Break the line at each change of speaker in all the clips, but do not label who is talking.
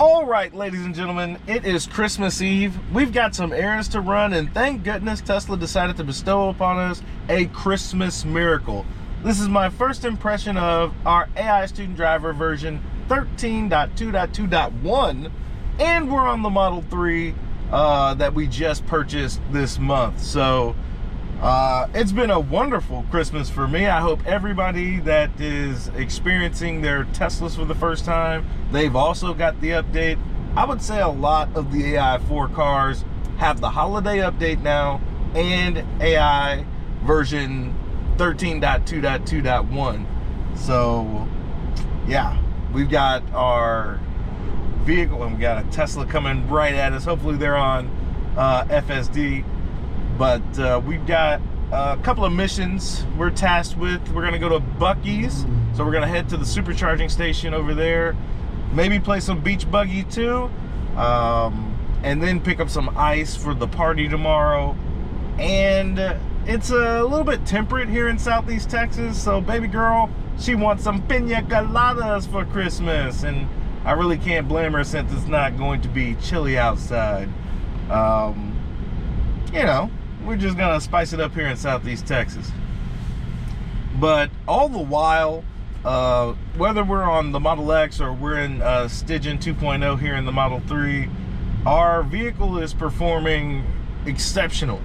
All right, ladies and gentlemen, it is Christmas Eve. We've got some errands to run, and thank goodness Tesla decided to bestow upon us a Christmas miracle. This is my first impression of our AI student driver version 13.2.2.1, and we're on the Model 3 that we just purchased this month. So it's been a wonderful Christmas for me. I hope everybody that is experiencing their Teslas for the first time, they've also got the update. I would say a lot of the AI 4 cars have the holiday update now and AI version 13.2.2.1. So yeah, we've got our vehicle and we got a Tesla coming right at us. Hopefully they're on FSD. But we've got a couple of missions we're tasked with. We're going to go to Buc-ee's. So we're going to head to the supercharging station over there. Maybe play some beach buggy too. And then pick up some ice for the party tomorrow. And it's a little bit temperate here in Southeast Texas. So baby girl, she wants some pina coladas for Christmas. And I really can't blame her since it's not going to be chilly outside. You know, we're just gonna spice it up here in Southeast Texas. But all the while, whether we're on the Model X or we're in Stygian 2.0 here in the Model 3, our vehicle is performing exceptional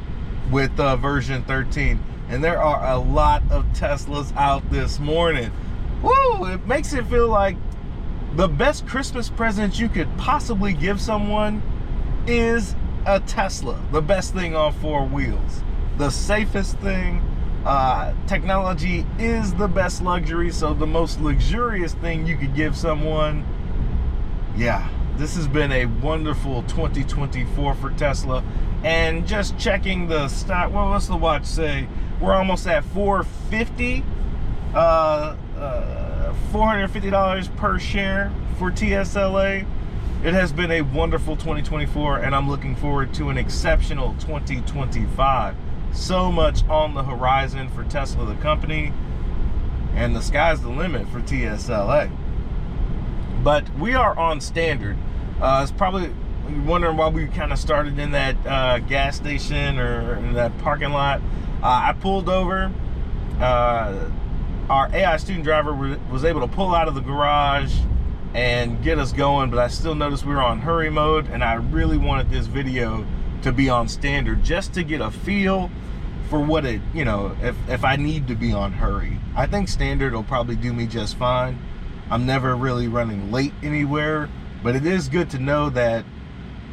with version 13. And there are a lot of Teslas out this morning. Woo! It makes it feel like the best Christmas present you could possibly give someone is a Tesla, the best thing on four wheels, the safest thing. Technology is the best luxury, so the most luxurious thing you could give someone. Yeah, this has been a wonderful 2024 for Tesla. And just checking the stock, well, what's the watch say? We're almost at $450 per share for TSLA. It has been a wonderful 2024, and I'm looking forward to an exceptional 2025. So much on the horizon for Tesla, the company, and the sky's the limit for TSLA. But we are on standard. It's probably wondering why we kind of started in that gas station or in that parking lot. I pulled over. Our AI student driver was able to pull out of the garage and get us going, but I still noticed we were on hurry mode, and I really wanted this video to be on standard just to get a feel for what it, you know, if I need to be on hurry. I think standard will probably do me just fine. I'm never really running late anywhere, but it is good to know that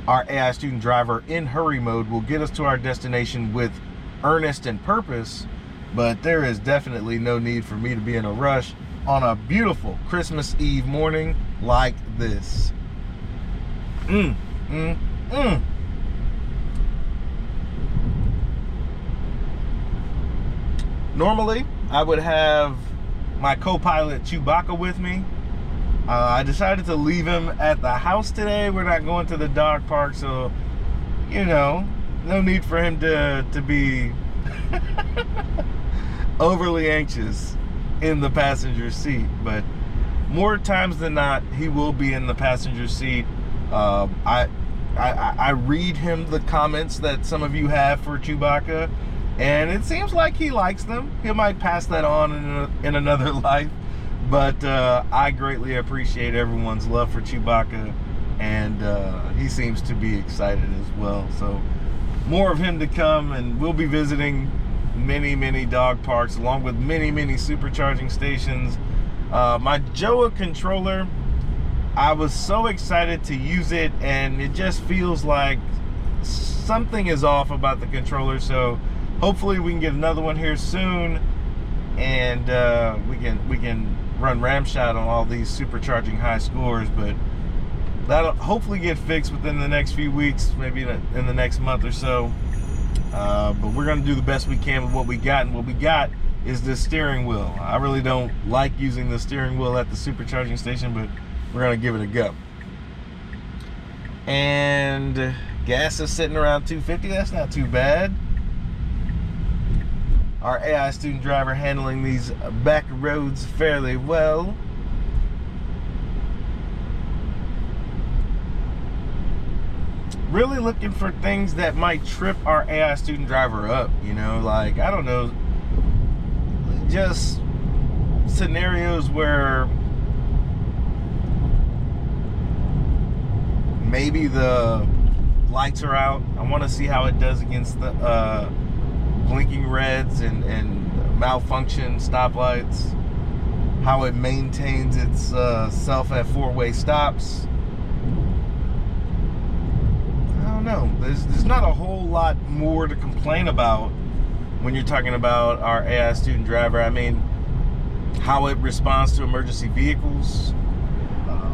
our AI student driver in hurry mode will get us to our destination with earnest and purpose, but there is definitely no need for me to be in a rush on a beautiful Christmas Eve morning like this. Normally, I would have my co-pilot Chewbacca with me. I decided to leave him at the house today. We're not going to the dog park, so, you know, no need for him to be overly anxious in the passenger seat. But more times than not, he will be in the passenger seat. I read him the comments that some of you have for Chewbacca, and it seems like he likes them. He might pass that on in another life, but I greatly appreciate everyone's love for Chewbacca, and he seems to be excited as well. So more of him to come, and we'll be visiting many dog parks along with many supercharging stations. My Joa controller, I was so excited to use it, and it just feels like something is off about the controller. So hopefully we can get another one here soon, and we can run ramshot on all these supercharging high scores. But that'll hopefully get fixed within the next few weeks, maybe in the next month or so. But we're going to do the best we can with what we got, and what we got is this steering wheel. I really don't like using the steering wheel at the supercharging station, but we're going to give it a go. And gas is sitting around 250. That's not too bad. Our AI student driver handling these back roads fairly well. really looking for things that might trip our AI student driver up, you know, like, I don't know, just scenarios where maybe the lights are out. I want to see how it does against the blinking reds and malfunction stoplights, how it maintains itself at four-way stops. I don't know. There's not a whole lot more to complain about when you're talking about our AI student driver. I mean, how it responds to emergency vehicles,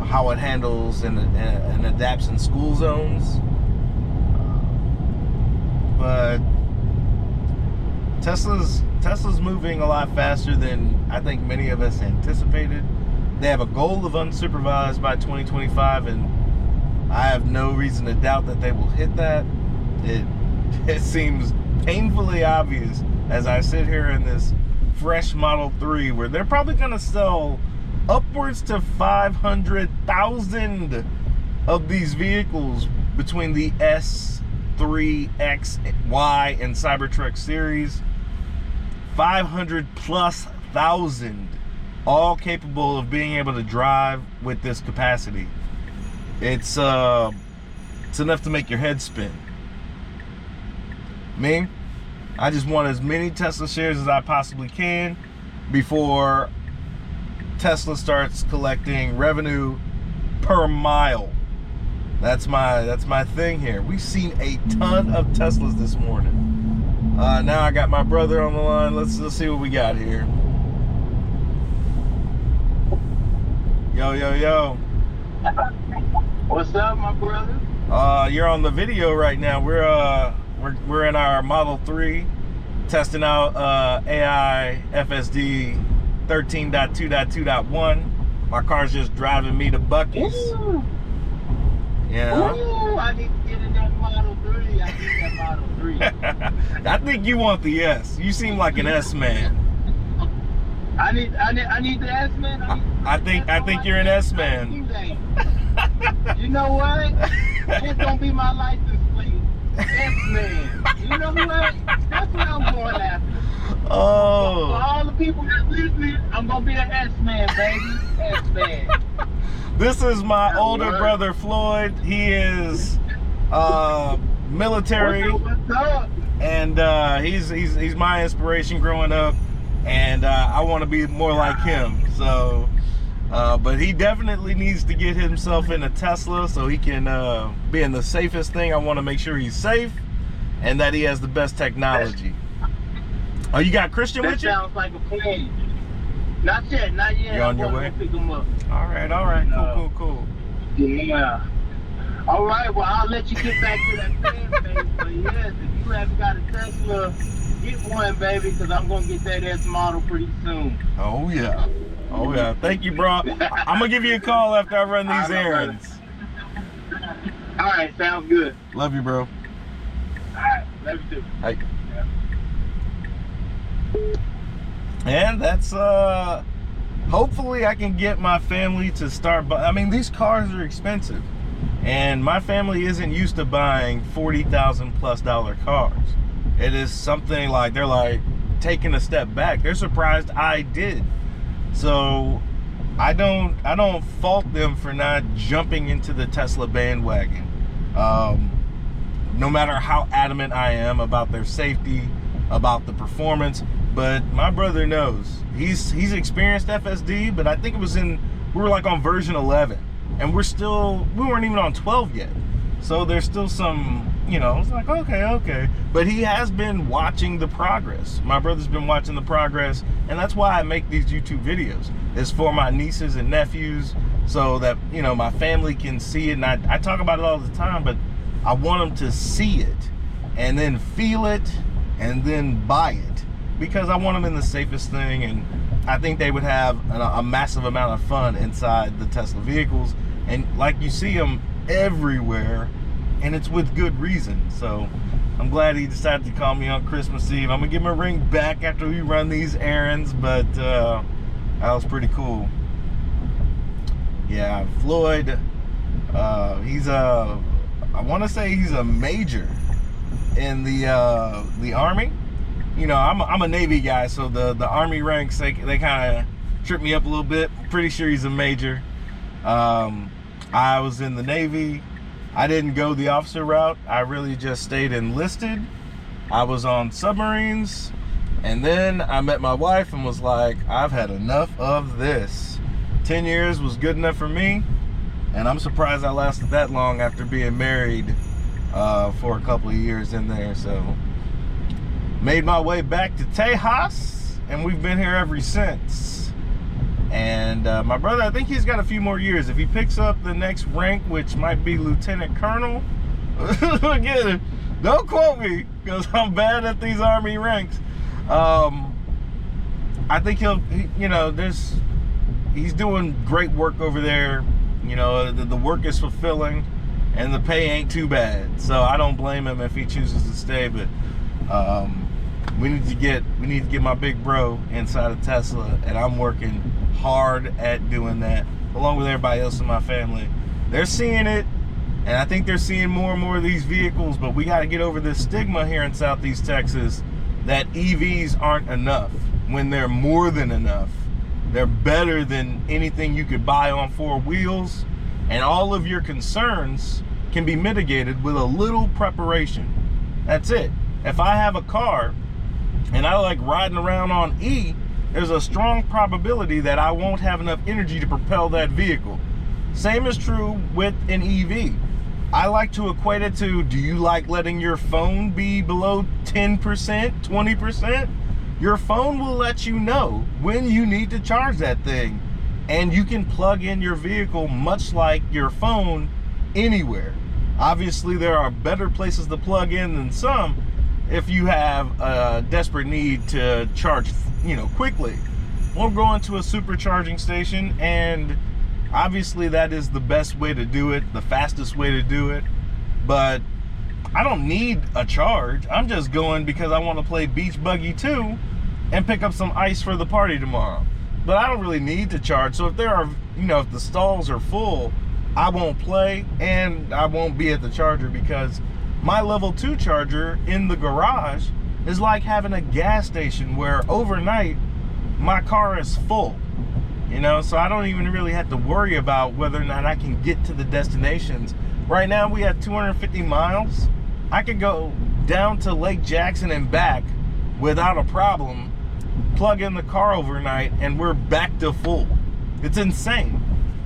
how it handles and adapts in school zones. But Tesla's moving a lot faster than I think many of us anticipated. They have a goal of unsupervised by 2025, and I have no reason to doubt that they will hit that. It seems painfully obvious as I sit here in this fresh Model 3 where they're probably going to sell upwards to 500,000 of these vehicles between the S3, X, Y, and Cybertruck series. 500,000+, all capable of being able to drive with this capacity. It's enough to make your head spin. Me, I just want as many Tesla shares as I possibly can before Tesla starts collecting revenue per mile. That's my thing here. We've seen a ton of Teslas this morning. Now I got my brother on the line. Let's see what we got here. Yo.
What's up, my brother?
You're on the video right now. We're in our Model 3 testing out AI FSD 13.2.2.1. My car's just driving me to Buc-ee's.
Ooh.
Yeah.
Ooh, I need to get in that Model 3. I need that Model 3.
I think you want the S. You seem like an S man.
I need the S man.
I think you're an S man.
You know what? It's gonna be my license plate. S man. You know what? That's what I'm going after.
Oh.
For all the people that listening, I'm gonna be an S man, baby. S man.
This is my older brother Floyd. He is military,
what's up?
and he's my inspiration growing up, and I want to be more like him. So, but he definitely needs to get himself in a Tesla so he can be in the safest thing. I want to make sure he's safe and that he has the best technology. Oh, you got Christian with you?
That sounds like a plan. Not yet.
You on your way?
Pick him up.
All right. Cool.
Yeah. All right. Well, I'll let you get back to that fan base. But yes, if you haven't got a Tesla, get one, baby, because I'm gonna get that S model pretty soon.
Oh yeah. Thank you, bro. I'm gonna give you a call after I run these errands.
All right. Sounds good.
Love you, bro.
All right. Love you too.
Hey. And that's hopefully I can get my family to start I mean, these cars are expensive, and my family isn't used to buying $40,000+ cars. It is something like they're like taking a step back. They're surprised I did. So I don't fault them for not jumping into the Tesla bandwagon. No matter how adamant I am about their safety, about the performance. But my brother knows. He's experienced FSD, but I think it was we were like on version 11, and we weren't even on 12 yet. So there's still some, it's like, okay. But he has been watching the progress. My brother's been watching the progress, and that's why I make these YouTube videos. It's for my nieces and nephews, so that, my family can see it. And I talk about it all the time, but I want them to see it, and then feel it, and then buy it. Because I want them in the safest thing, and I think they would have a massive amount of fun inside the Tesla vehicles. And like, you see them everywhere, and it's with good reason. So I'm glad he decided to call me on Christmas Eve. I'm gonna give him a ring back after we run these errands, but that was pretty cool. Yeah, Floyd, he's a I want to say he's a major in the Army. You know, I'm a Navy guy, so the Army ranks, they kind of trip me up a little bit. Pretty sure he's a major. I was in the Navy. I didn't go the officer route. I really just stayed enlisted. I was on submarines, and then I met my wife and was like, I've had enough of this. 10 years was good enough for me, and I'm surprised I lasted that long after being married for a couple of years in there. So made my way back to Tejas, and we've been here ever since. And my brother, I think he's got a few more years. If he picks up the next rank, which might be Lieutenant Colonel, again, don't quote me, because I'm bad at these Army ranks. I think he's doing great work over there. You know, the work is fulfilling, and the pay ain't too bad. So I don't blame him if he chooses to stay. But we need to get my big bro inside of Tesla, and I'm working hard at doing that, along with everybody else in my family. They're seeing it, and I think they're seeing more and more of these vehicles, but we got to get over this stigma here in Southeast Texas that EVs aren't enough, when they're more than enough. They're better than anything you could buy on four wheels, and all of your concerns can be mitigated with a little preparation. That's it. If I have a car and I like riding around on E, there's a strong probability that I won't have enough energy to propel that vehicle. Same is true with an EV. I like to equate it to, do you like letting your phone be below 10%, 20%? Your phone will let you know when you need to charge that thing. And you can plug in your vehicle much like your phone anywhere. Obviously, there are better places to plug in than some if you have a desperate need to charge, quickly. We'll go into a supercharging station, and obviously that is the best way to do it, the fastest way to do it. But I don't need a charge. I'm just going because I want to play Beach Buggy 2 and pick up some ice for the party tomorrow. But I don't really need to charge. So if there are, if the stalls are full, I won't play, and I won't be at the charger, because my level 2 charger in the garage is like having a gas station where overnight my car is full. So I don't even really have to worry about whether or not I can get to the destinations. Right now we have 250 miles. I could go down to Lake Jackson and back without a problem, plug in the car overnight, and we're back to full. It's insane.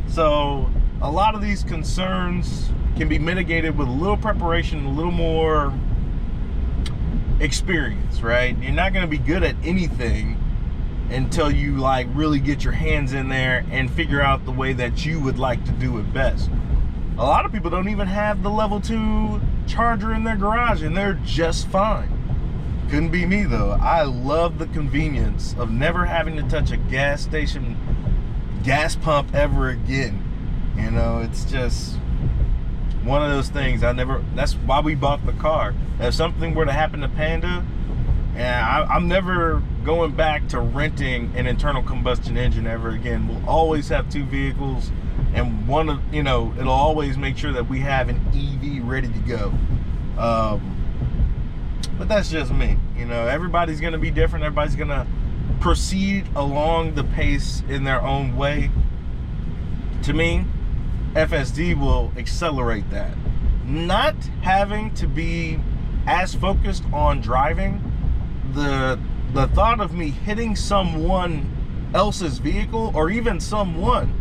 So a lot of these concerns can be mitigated with a little preparation, a little more experience, right? You're not going to be good at anything until you really get your hands in there and figure out the way that you would like to do it best. A lot of people don't even have the level 2 charger in their garage, and they're just fine. Couldn't be me though. I love the convenience of never having to touch a gas station, gas pump ever again. It's just one of those things. That's why we bought the car. If something were to happen to Panda, I'm never going back to renting an internal combustion engine ever again. We'll always have 2 vehicles, and it'll always make sure that we have an EV ready to go. But that's just me. Everybody's going to be different. Everybody's going to proceed along the pace in their own way. To me, FSD will accelerate that. Not having to be as focused on driving, the thought of me hitting someone else's vehicle, or even someone,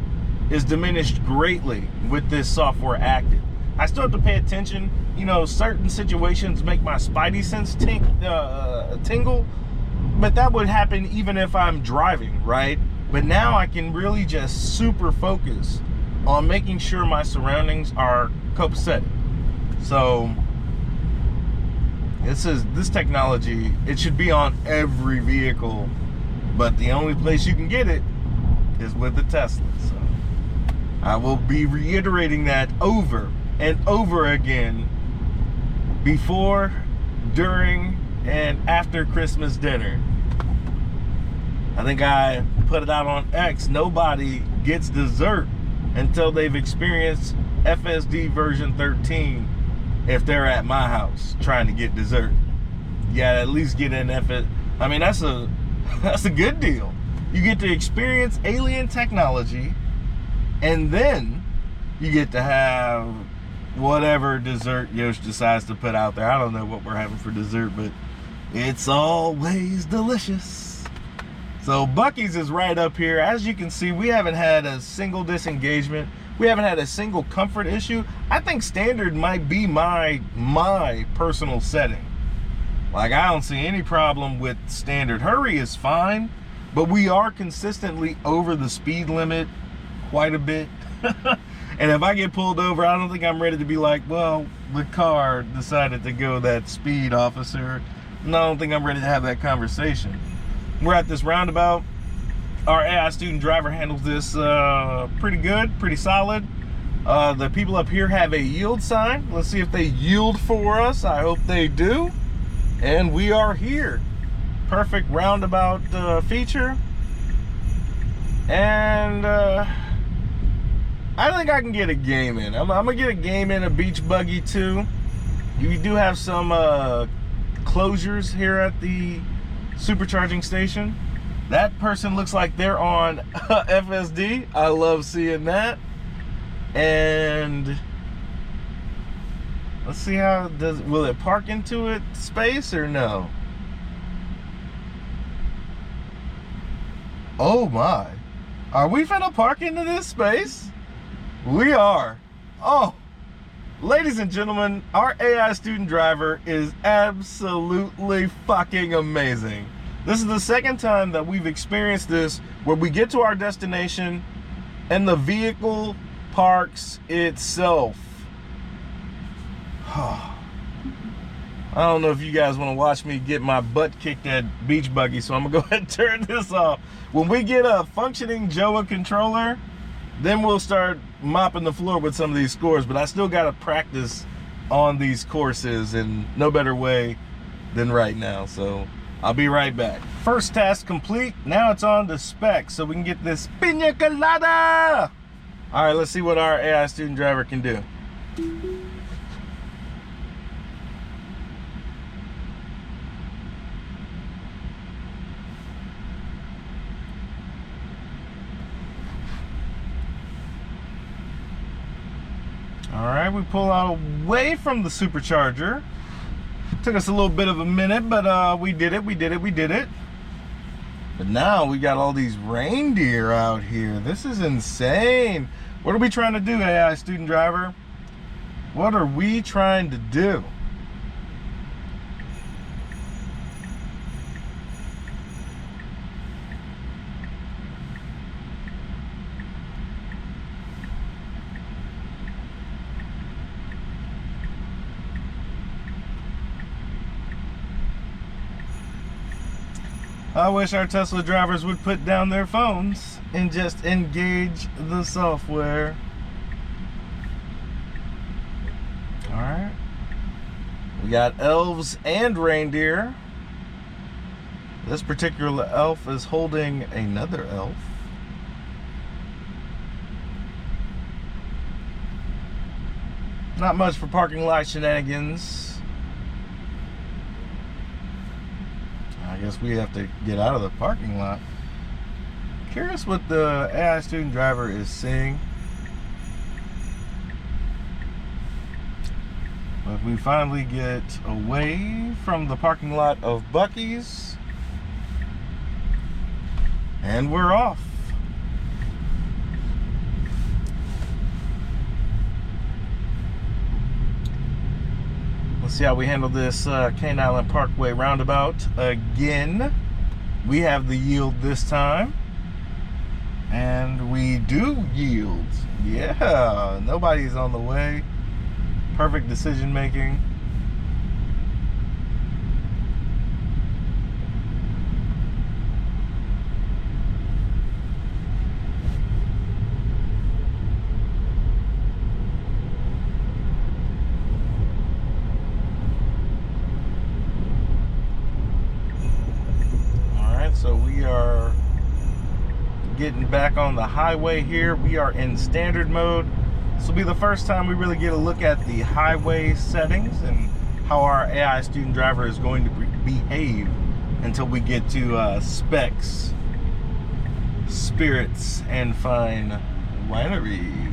is diminished greatly with this software active. I still have to pay attention. Certain situations make my spidey sense tingle, but that would happen even if I'm driving, right? But now I can really just super focus on making sure my surroundings are copacetic. So this technology, it should be on every vehicle, but the only place you can get it is with the Tesla. So I will be reiterating that over and over again before, during, and after Christmas dinner. I think I put it out on X. Nobody gets dessert until they've experienced FSD version 13 if they're at my house trying to get dessert. You gotta at least get in FS. I mean, that's a good deal. You get to experience alien technology, and then you get to have whatever dessert Yosh decides to put out there. I don't know what we're having for dessert, but it's always delicious. So Buc-ee's is right up here. As you can see, we haven't had a single disengagement. We haven't had a single comfort issue. I think standard might be my personal setting. Like, I don't see any problem with standard. Hurry is fine, but we are consistently over the speed limit quite a bit. And if I get pulled over, I don't think I'm ready to be like, well, the car decided to go that speed, officer. No, I don't think I'm ready to have that conversation. We're at this roundabout. Our AI student driver handles this pretty good, pretty solid. The people up here have a yield sign. Let's see if they yield for us. I hope they do. And we are here. Perfect roundabout feature. And I think I can get a game in. I'm gonna get a game in a beach buggy too. You do have some closures here at the supercharging station. That person looks like they're on FSD. I love seeing that. And let's see how will it park into it space or no? Oh my. Are we finna park into this space? We are. Oh, ladies and gentlemen, our AI student driver is absolutely fucking amazing. This is the second time that we've experienced this where we get to our destination and the vehicle parks itself. I don't know if you guys want to watch me get my butt kicked at beach buggy, so I'm gonna go ahead and turn this off. When we get a functioning JOA controller, then we'll start mopping the floor with some of these scores, but I still gotta practice on these courses, and no better way than right now, so I'll be right back. First task complete. Now it's on to specs, so we can get this pina colada. All right, let's see what our AI student driver can do. All right, we pull out away from the supercharger. Took us a little bit of a minute, but we did it. But now we got all these reindeer out here. This is insane. What are we trying to do, AI student driver? What are we trying to do? I wish our Tesla drivers would put down their phones and just engage the software. All right. We got elves and reindeer. This particular elf is holding another elf. Not much for parking lot shenanigans. I guess we have to get out of the parking lot. Curious what the AI student driver is seeing. But we finally get away from the parking lot of Buc-ee's. And we're off. Let's see how we handle this Cane Island Parkway roundabout again. We have the yield this time. And we do yield. Yeah, nobody's on the way. Perfect decision making. So we are getting back on the highway here. We are in standard mode. This will be the first time we really get a look at the highway settings and how our AI student driver is going to behave until we get to specs, spirits, and fine winery.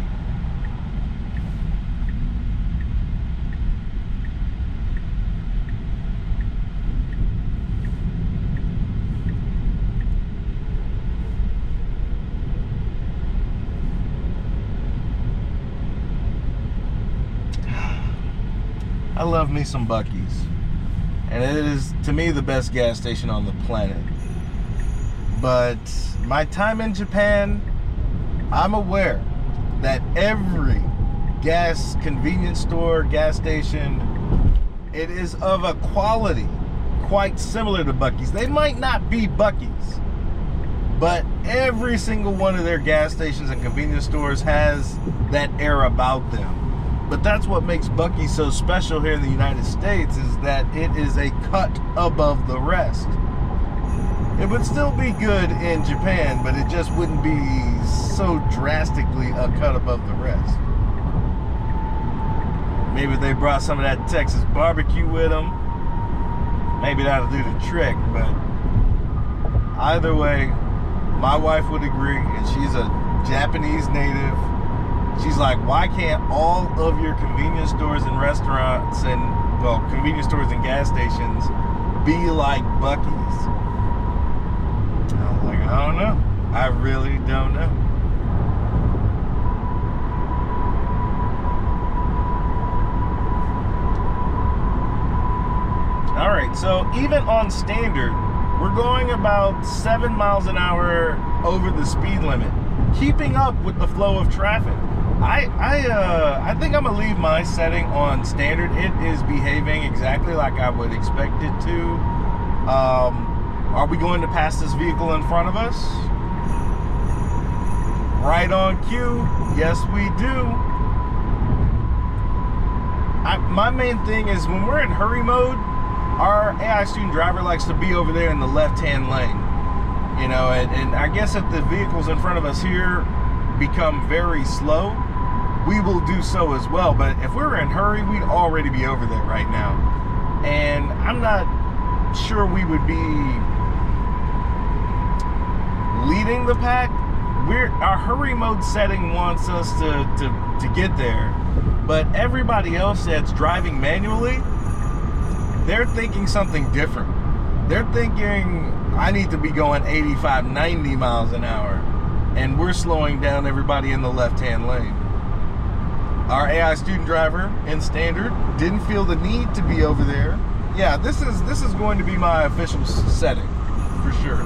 I love me some Buc-ee's, and it is, to me, the best gas station on the planet. But my time in Japan, I'm aware that every gas convenience store, gas station, it is of a quality quite similar to Buc-ee's. They might not be Buc-ee's, but every single one of their gas stations and convenience stores has that air about them. But that's what makes Buc-ee's so special here in the United States, is that it is a cut above the rest. It would still be good in Japan, but it just wouldn't be so drastically a cut above the rest. Maybe they brought some of that Texas barbecue with them. Maybe that'll do the trick, but either way, my wife would agree, and she's a Japanese native. She's like, why can't all of your convenience stores and restaurants and, well, convenience stores and gas stations be like Buc-ee's? I was like, I don't know. I really don't know. All right, so even on standard, we're going about 7 miles an hour over the speed limit, keeping up with the flow of traffic. I think I'm gonna leave my setting on standard. It is behaving exactly like I would expect it to. Are we going to pass this vehicle in front of us? Right on cue. Yes, we do. My main thing is when we're in hurry mode, our AI student driver likes to be over there in the left-hand lane. You know, and I guess if the vehicles in front of us here become very slow, we will do so as well. But if we were in a hurry, we'd already be over there right now. And I'm not sure we would be leading the pack. Our hurry mode setting wants us to get there. But everybody else that's driving manually, they're thinking something different. They're thinking, I need to be going 85, 90 miles an hour. And we're slowing down everybody in the left-hand lane. Our AI student driver in standard didn't feel the need to be over there. Yeah, this is going to be my official setting for sure.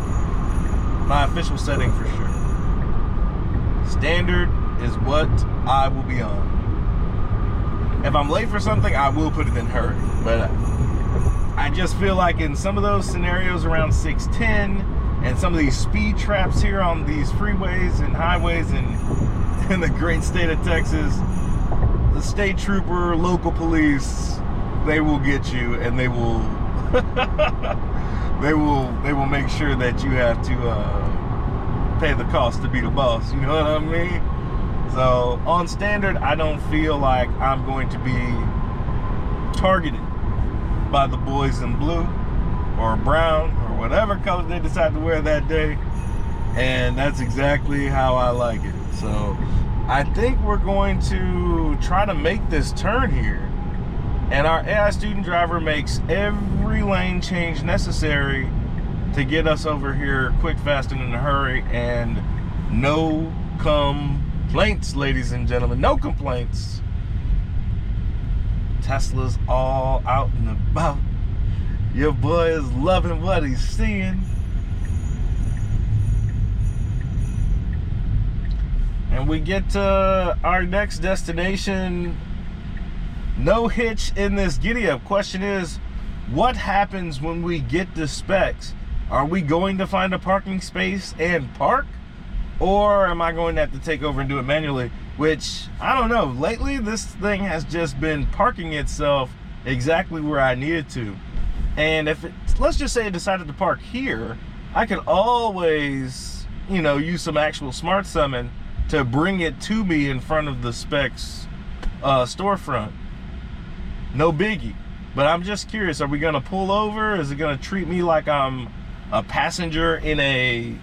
My official setting for sure. Standard is what I will be on. If I'm late for something, I will put it in hurry. But I just feel like in some of those scenarios around 610 and some of these speed traps here on these freeways and highways in the great state of Texas, the state trooper, local police, they will get you, and they will they will make sure that you have to pay the cost to be the boss. You know what I mean? So on standard, I don't feel like I'm going to be targeted by the boys in blue or brown or whatever color they decide to wear that day, and that's exactly how I like it. So I think we're going to try to make this turn here, and our AI student driver makes every lane change necessary to get us over here quick, fast, and in a hurry, and no complaints, ladies and gentlemen, no complaints. Tesla's all out and about. Your boy is loving what he's seeing. And we get to our next destination, no hitch in this giddy up. Question is, what happens when we get the specs? Are we going to find a parking space and park? Or am I going to have to take over and do it manually? Which, I don't know. Lately, this thing has just been parking itself exactly where I need it to. And if it, let's just say it decided to park here, I could always, you know, use some actual smart summon to bring it to me in front of the Specs storefront. No biggie. But I'm just curious, are we gonna pull over? Is it gonna treat me like I'm a passenger in a,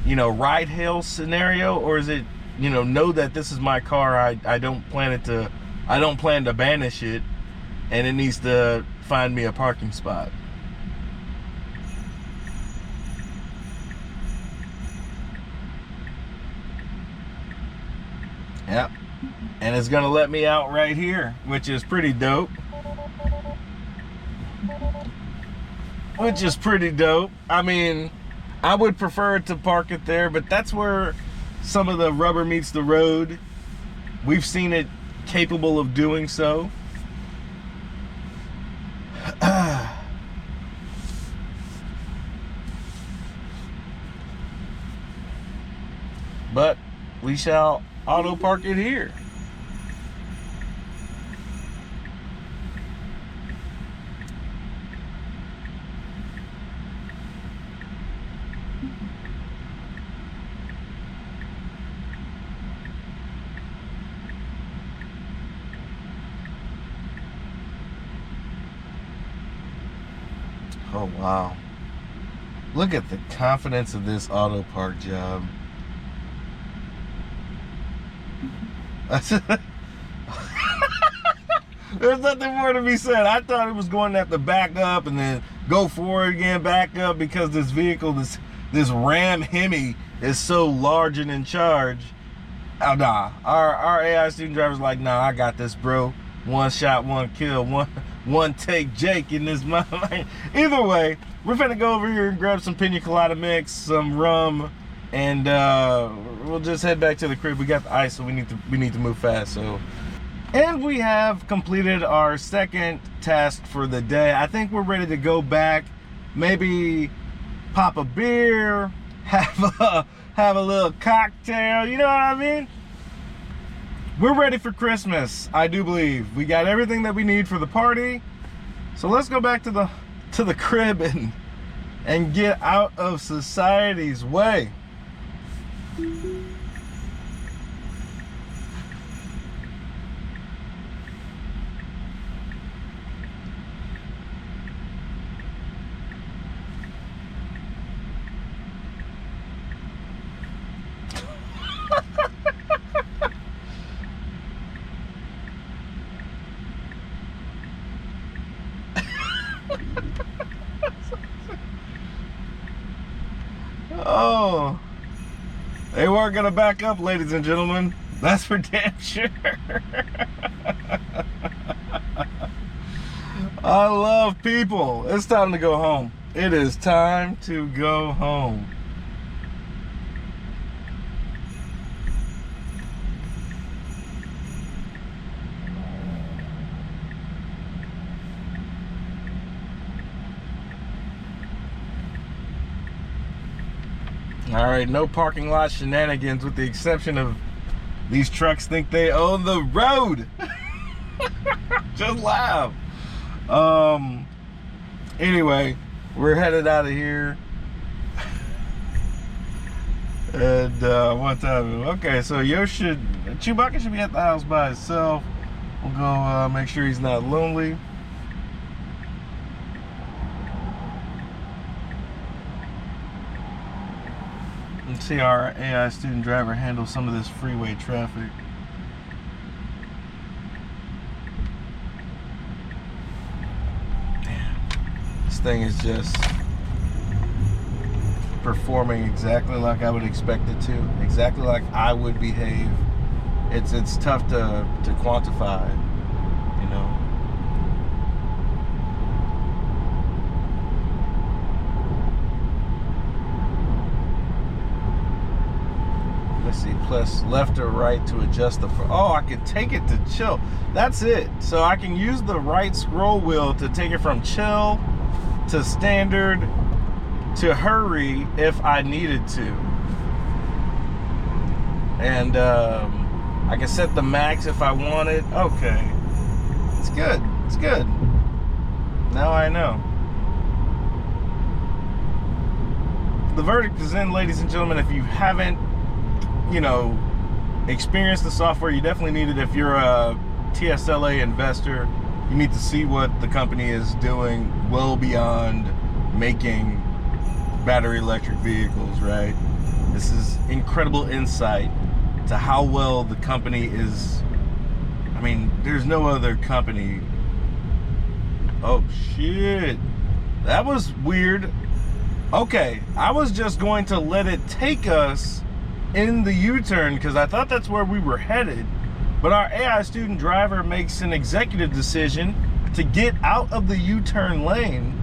you know, ride hail scenario? Or is it, you know that this is my car, I don't plan to banish it, and it needs to find me a parking spot? Yep. And it's gonna let me out right here, which is pretty dope. I mean, I would prefer to park it there, but that's where some of the rubber meets the road. We've seen it capable of doing so. But we shall auto park it here. Oh wow. Look at the confidence of this auto park job. There's nothing more to be said. I thought it was going to have to back up and then go forward again, back up, because this vehicle, this Ram Hemi, is so large and in charge. Oh, nah. Our AI student driver's like, nah, I got this, bro. One shot, one kill, one take Jake in this mind. Either way, we're finna go over here and grab some pina colada mix, some rum, and we'll just head back to the crib. We got the ice, so we need to move fast. So, and we have completed our second task for the day. I think we're ready to go back, maybe pop a beer, have a little cocktail, you know what I mean? We're ready for Christmas, I do believe. We got everything that we need for the party. So let's go back to the crib and get out of society's way. Oh, they weren't gonna back up, ladies and gentlemen. That's for damn sure. I love people. It's time to go home. It is time to go home. All right, no parking lot shenanigans, with the exception of these trucks think they own the road. Just laugh. Anyway, we're headed out of here. And what time? Okay, so Chewbacca should be at the house by himself. We'll go make sure he's not lonely. And see how our AI student driver handles some of this freeway traffic. This thing is just performing exactly like I would expect it to, exactly like I would behave. It's tough to quantify, you know. Let's see, plus left or right to adjust the, oh, I can take it to chill. That's it. So I can use the right scroll wheel to take it from chill to standard to hurry if I needed to. And I can set the max if I wanted. Okay. It's good. It's good. Now I know. The verdict is in, ladies and gentlemen. If you haven't, you know, experience the software. You definitely need it if you're a TSLA investor. You need to see what the company is doing well beyond making battery electric vehicles, right? This is incredible insight to how well the company is. I mean, there's no other company. Oh shit, that was weird. Okay, I was just going to let it take us in the U-turn because I thought that's where we were headed, but our AI student driver makes an executive decision to get out of the U-turn lane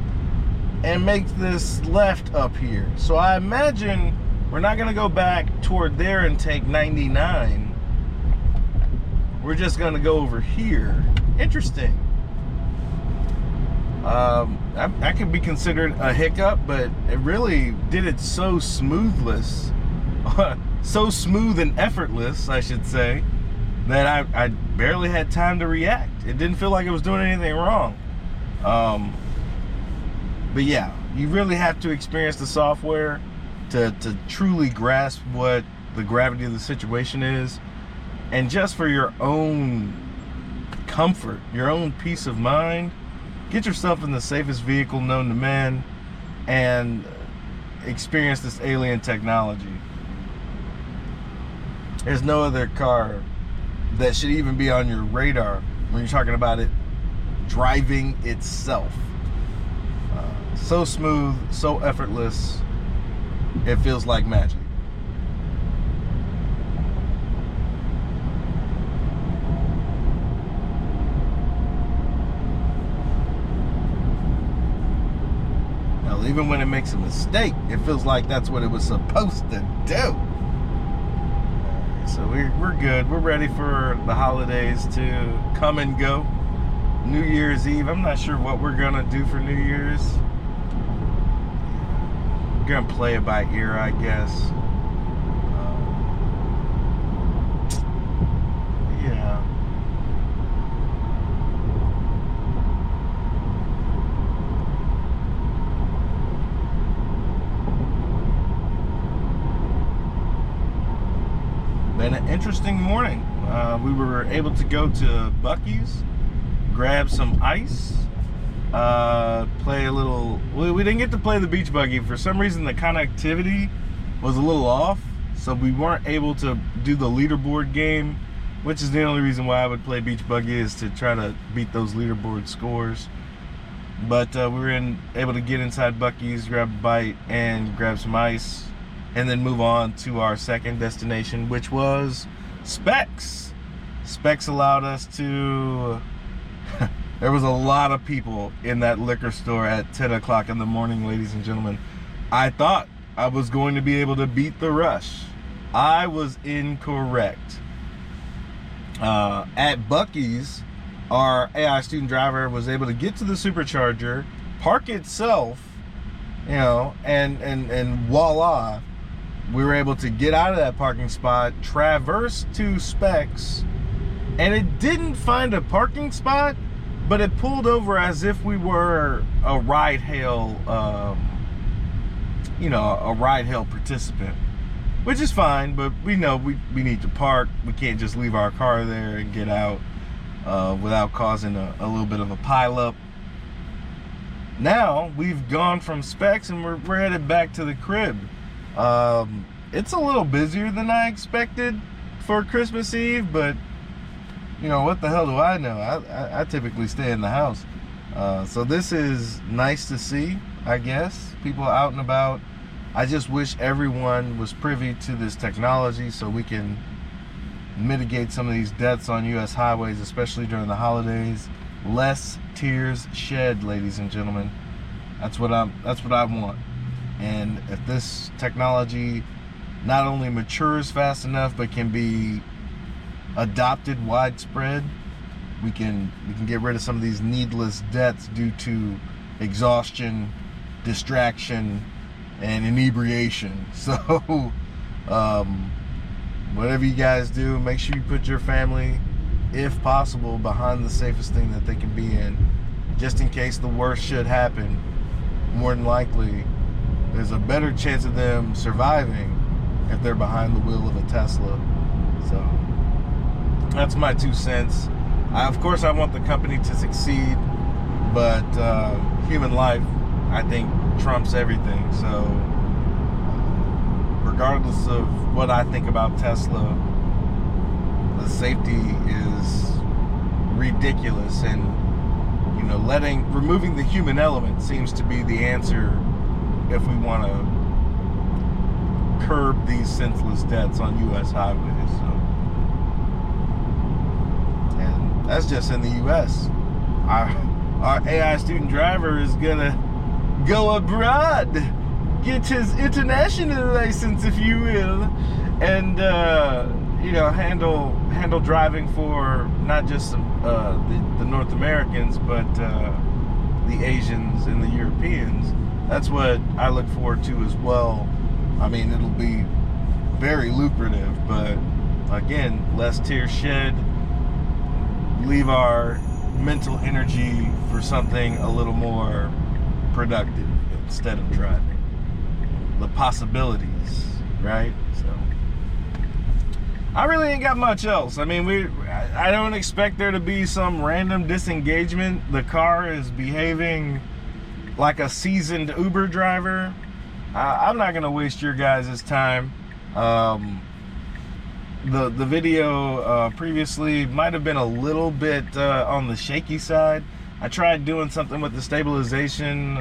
and make this left up here. So I imagine we're not gonna go back toward there and take 99. We're just gonna go over here. Interesting. That could be considered a hiccup, but it really did it so smoothless, so smooth and effortless, I should say, that I barely had time to react. It didn't feel like it was doing anything wrong. But yeah, you really have to experience the software to truly grasp what the gravity of the situation is. And just for your own comfort, your own peace of mind, get yourself in the safest vehicle known to man and experience this alien technology. There's no other car that should even be on your radar when you're talking about it driving itself. So smooth, so effortless, it feels like magic. Now, even when it makes a mistake, it feels like that's what it was supposed to do. So we're good. We're ready for the holidays to come and go. New Year's Eve, I'm not sure what we're gonna do for New Year's. We're gonna play it by ear, I guess. Yeah. Been an interesting morning. We were able to go to Buc-ee's, grab some ice, play a little. We didn't get to play the beach buggy. For some reason, the connectivity was a little off, so we weren't able to do the leaderboard game, which is the only reason why I would play beach buggy, is to try to beat those leaderboard scores. But we were able to get inside Buc-ee's, grab a bite, and grab some ice, and then move on to our second destination, which was Specs. Specs allowed us to. There was a lot of people in that liquor store at 10 o'clock in the morning, ladies and gentlemen. I thought I was going to be able to beat the rush. I was incorrect. At Buc-ee's, our AI student driver was able to get to the supercharger, park itself, you know, and voila, we were able to get out of that parking spot, traverse to Specs, and it didn't find a parking spot, but it pulled over as if we were a ride-hail, a ride-hail participant, which is fine, but we know we need to park. We can't just leave our car there and get out without causing a little bit of a pileup. Now, we've gone from Specs and we're headed back to the crib. It's a little busier than I expected for Christmas Eve, but you know, what the hell do I know? I typically stay in the house. So this is nice to see, I guess. People out and about. I just wish everyone was privy to this technology so we can mitigate some of these deaths on U.S. highways, especially during the holidays. Less tears shed, ladies and gentlemen. That's what I want. And if this technology not only matures fast enough, but can be adopted widespread, we can get rid of some of these needless deaths due to exhaustion, distraction, and inebriation. So whatever you guys do, make sure you put your family, if possible, behind the safest thing that they can be in, just in case the worst should happen. More than likely, there's a better chance of them surviving if they're behind the wheel of a Tesla. So That's my 2 cents. Of course, I want the company to succeed, but human life, I think, trumps everything. So, regardless of what I think about Tesla, the safety is ridiculous, and removing the human element seems to be the answer if we want to curb these senseless deaths on U.S. highways. So, and that's just in the U.S. Our AI student driver is gonna go abroad, get his international license, if you will, and handle driving for not just the North Americans, but the Asians and the Europeans. That's what I look forward to as well. I mean, it'll be very lucrative, but again, less tears shed, leave our mental energy for something a little more productive instead of driving. The possibilities, right? So I really ain't got much else. I mean, I don't expect there to be some random disengagement. The car is behaving like a seasoned Uber driver. I'm not gonna waste your guys' time. The video previously might have been a little bit on the shaky side. I tried doing something with the stabilization.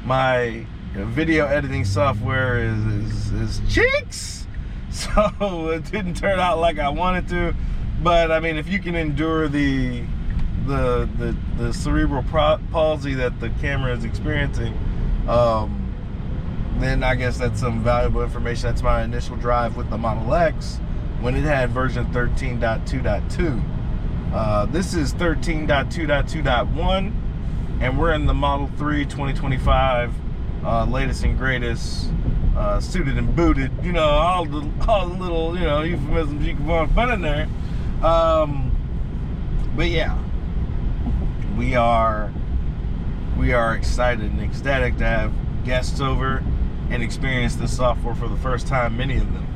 My video editing software is cheeks, so it didn't turn out like I wanted to. But I mean, if you can endure the cerebral palsy that the camera is experiencing, then I guess that's some valuable information. That's my initial drive with the Model X when it had version 13.2.2. This is 13.2.2.1, and we're in the Model 3 2025, latest and greatest, suited and booted. All the little euphemisms you can want to put in there. But yeah, we are excited and ecstatic to have guests over and experience this software for the first time, many of them.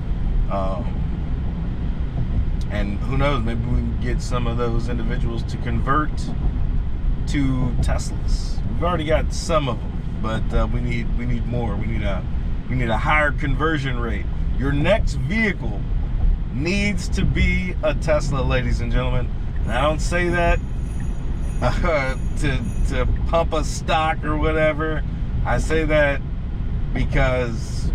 And who knows, maybe we can get some of those individuals to convert to Teslas. We've already got some of them, but we need more. We need a higher conversion rate. Your next vehicle needs to be a Tesla, ladies and gentlemen. And I don't say that to pump a stock or whatever. I say that because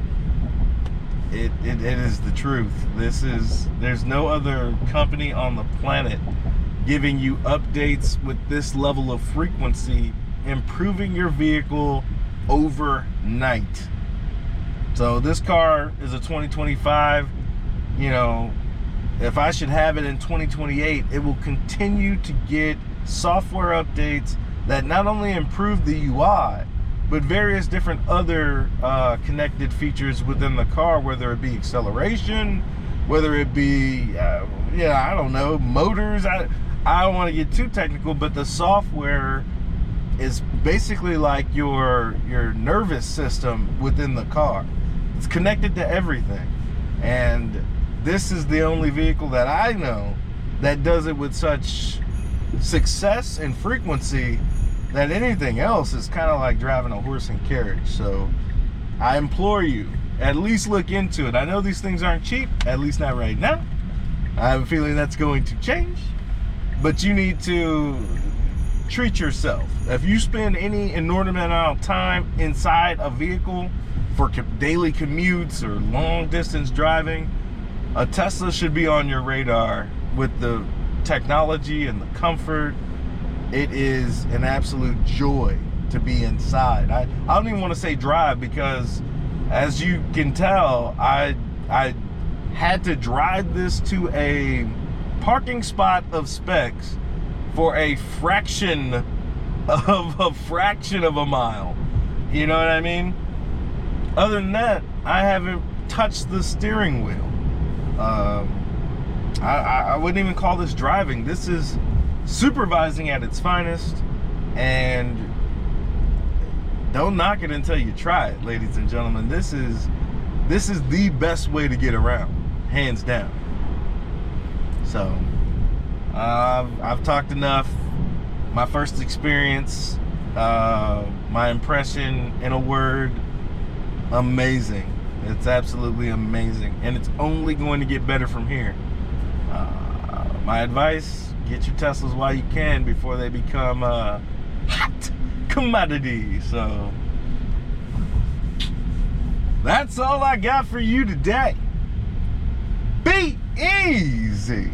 it is the truth. There's no other company on the planet giving you updates with this level of frequency, improving your vehicle overnight. So this car is a 2025. If I should have it in 2028, it will continue to get software updates that not only improve the UI, but various different other connected features within the car, whether it be acceleration, whether it be, I don't know, motors. I don't want to get too technical, but the software is basically like your nervous system within the car. It's connected to everything. And this is the only vehicle that I know that does it with such success and frequency that anything else is kind of like driving a horse and carriage. So I implore you, at least look into it. I know these things aren't cheap, at least not right now. I have a feeling that's going to change, but you need to treat yourself. If you spend any inordinate amount of time inside a vehicle for daily commutes or long distance driving, a Tesla should be on your radar with the technology and the comfort. It is an absolute joy to be inside. I don't even want to say drive, because as you can tell, I had to drive this to a parking spot of specs for a fraction of a mile. You know what I mean? Other than that, I haven't touched the steering wheel. I wouldn't even call this driving. This is supervising at its finest, and don't knock it until you try it, ladies and gentlemen. This is the best way to get around, hands down. So I've talked enough. My first experience, my impression in a word, amazing. It's absolutely amazing, and it's only going to get better from here. My advice: get your Teslas while you can before they become a hot commodity. So that's all I got for you today. Be easy.